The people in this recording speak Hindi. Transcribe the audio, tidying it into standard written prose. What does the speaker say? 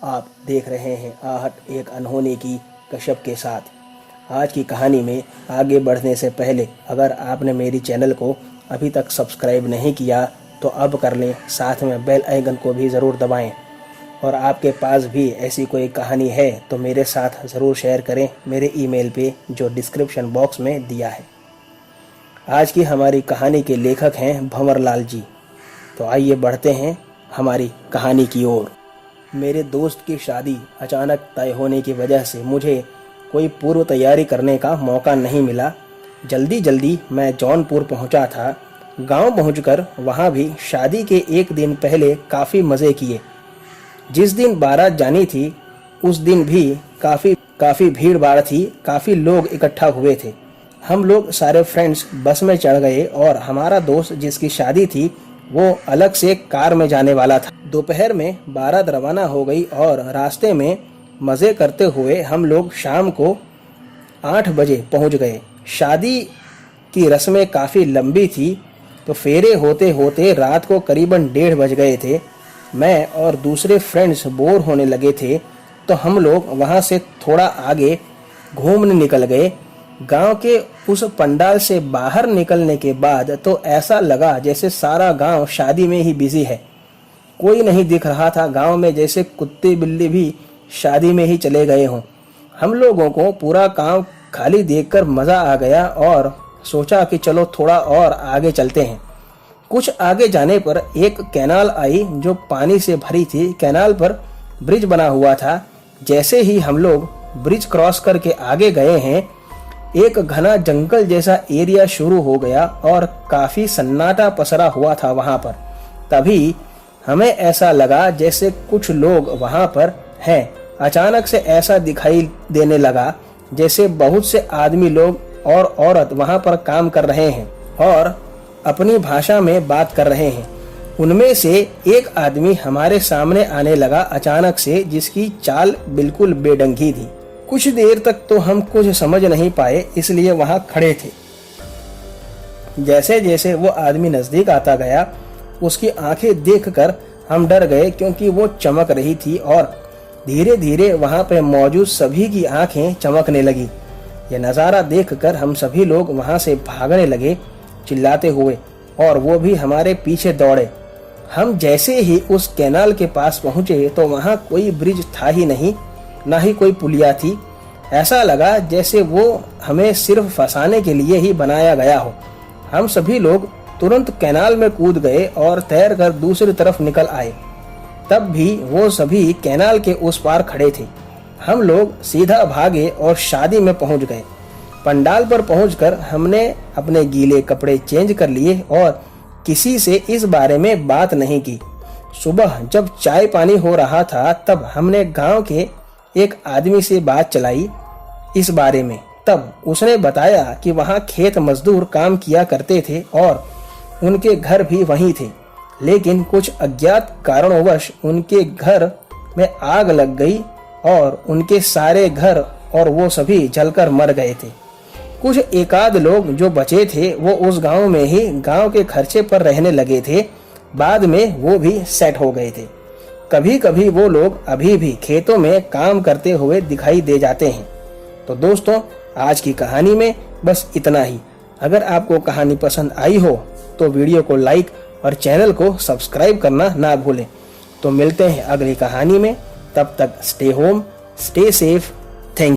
आप देख रहे हैं आहट एक अनहोनी की कश्यप के साथ। आज की कहानी में आगे बढ़ने से पहले अगर आपने मेरी चैनल को अभी तक सब्सक्राइब नहीं किया तो अब कर लें, साथ में बेल आइकन को भी ज़रूर दबाएं। और आपके पास भी ऐसी कोई कहानी है तो मेरे साथ ज़रूर शेयर करें मेरे ईमेल पे जो डिस्क्रिप्शन बॉक्स में दिया है। आज की हमारी कहानी के लेखक हैं भंवरलाल जी। तो आइए बढ़ते हैं हमारी कहानी की ओर। मेरे दोस्त की शादी अचानक तय होने की वजह से मुझे कोई पूर्व तैयारी करने का मौका नहीं मिला। जल्दी जल्दी मैं जौनपुर पहुंचा था। गांव पहुंचकर वहां भी शादी के एक दिन पहले काफ़ी मज़े किए। जिस दिन बारात जानी थी उस दिन भी काफ़ी भीड़ भाड़ थी, काफ़ी लोग इकट्ठा हुए थे। हम लोग सारे फ्रेंड्स बस में चढ़ गए और हमारा दोस्त जिसकी शादी थी वो अलग से कार में जाने वाला था। दोपहर में बारात रवाना हो गई और रास्ते में मज़े करते हुए हम लोग शाम को 8 बजे पहुंच गए। शादी की रस्में काफ़ी लंबी थी तो फेरे होते होते रात को करीबन 1:30 बज गए थे। मैं और दूसरे फ्रेंड्स बोर होने लगे थे तो हम लोग वहां से थोड़ा आगे घूमने निकल गए। गांव के उस पंडाल से बाहर निकलने के बाद तो ऐसा लगा जैसे सारा गांव शादी में ही बिजी है। कोई नहीं दिख रहा था गांव में, जैसे कुत्ते बिल्ली भी शादी में ही चले गए हों। हम लोगों को पूरा गांव खाली देखकर मज़ा आ गया और सोचा कि चलो थोड़ा और आगे चलते हैं। कुछ आगे जाने पर एक कैनाल आई जो पानी से भरी थी। कैनाल पर ब्रिज बना हुआ था। जैसे ही हम लोग ब्रिज क्रॉस करके आगे गए हैं एक घना जंगल जैसा एरिया शुरू हो गया और काफ़ी सन्नाटा पसरा हुआ था वहाँ पर। तभी हमें ऐसा लगा जैसे कुछ लोग वहाँ पर हैं। अचानक से ऐसा दिखाई देने लगा जैसे बहुत से आदमी लोग और औरत वहाँ पर काम कर रहे हैं और अपनी भाषा में बात कर रहे हैं। उनमें से एक आदमी हमारे सामने आने लगा अचानक से, जिसकी चाल बिल्कुल बेढंगी थी। कुछ देर तक तो हम कुछ समझ नहीं पाए, इसलिए वहां खड़े थे। जैसे जैसे वो आदमी नजदीक आता गया उसकी आंखें देखकर हम डर गए, क्योंकि वो चमक रही थी और धीरे धीरे वहां पे मौजूद सभी की आंखें चमकने लगी। यह नज़ारा देखकर हम सभी लोग वहां से भागने लगे चिल्लाते हुए, और वो भी हमारे पीछे दौड़े। हम जैसे ही उस कैनाल के पास पहुंचे तो वहां कोई ब्रिज था ही नहीं, ना ही कोई पुलिया थी। ऐसा लगा जैसे वो हमें सिर्फ फंसाने के लिए ही बनाया गया हो। हम सभी लोग तुरंत कैनाल में कूद गए और तैरकर दूसरी तरफ निकल आए। तब भी वो सभी कैनाल के उस पार खड़े थे। हम लोग सीधा भागे और शादी में पहुंच गए। पंडाल पर पहुंचकर हमने अपने गीले कपड़े चेंज कर लिए और किसी से इस बारे में बात नहीं की। सुबह जब चाय पानी हो रहा था तब हमने गांव के एक आदमी से बात चलाई इस बारे में। तब उसने बताया कि वहां खेत मजदूर काम किया करते थे और उनके घर भी वहीं थे, लेकिन कुछ अज्ञात कारणवश उनके घर में आग लग गई और उनके सारे घर और वो सभी जलकर मर गए थे। कुछ एकाध लोग जो बचे थे वो उस गांव में ही गांव के खर्चे पर रहने लगे थे। बाद में वो भी सेट हो गए थे। कभी कभी वो लोग अभी भी खेतों में काम करते हुए दिखाई दे जाते हैं। तो दोस्तों, आज की कहानी में बस इतना ही। अगर आपको कहानी पसंद आई हो तो वीडियो को लाइक और चैनल को सब्सक्राइब करना ना भूलें। तो मिलते हैं अगली कहानी में। तब तक स्टे होम, स्टे सेफ,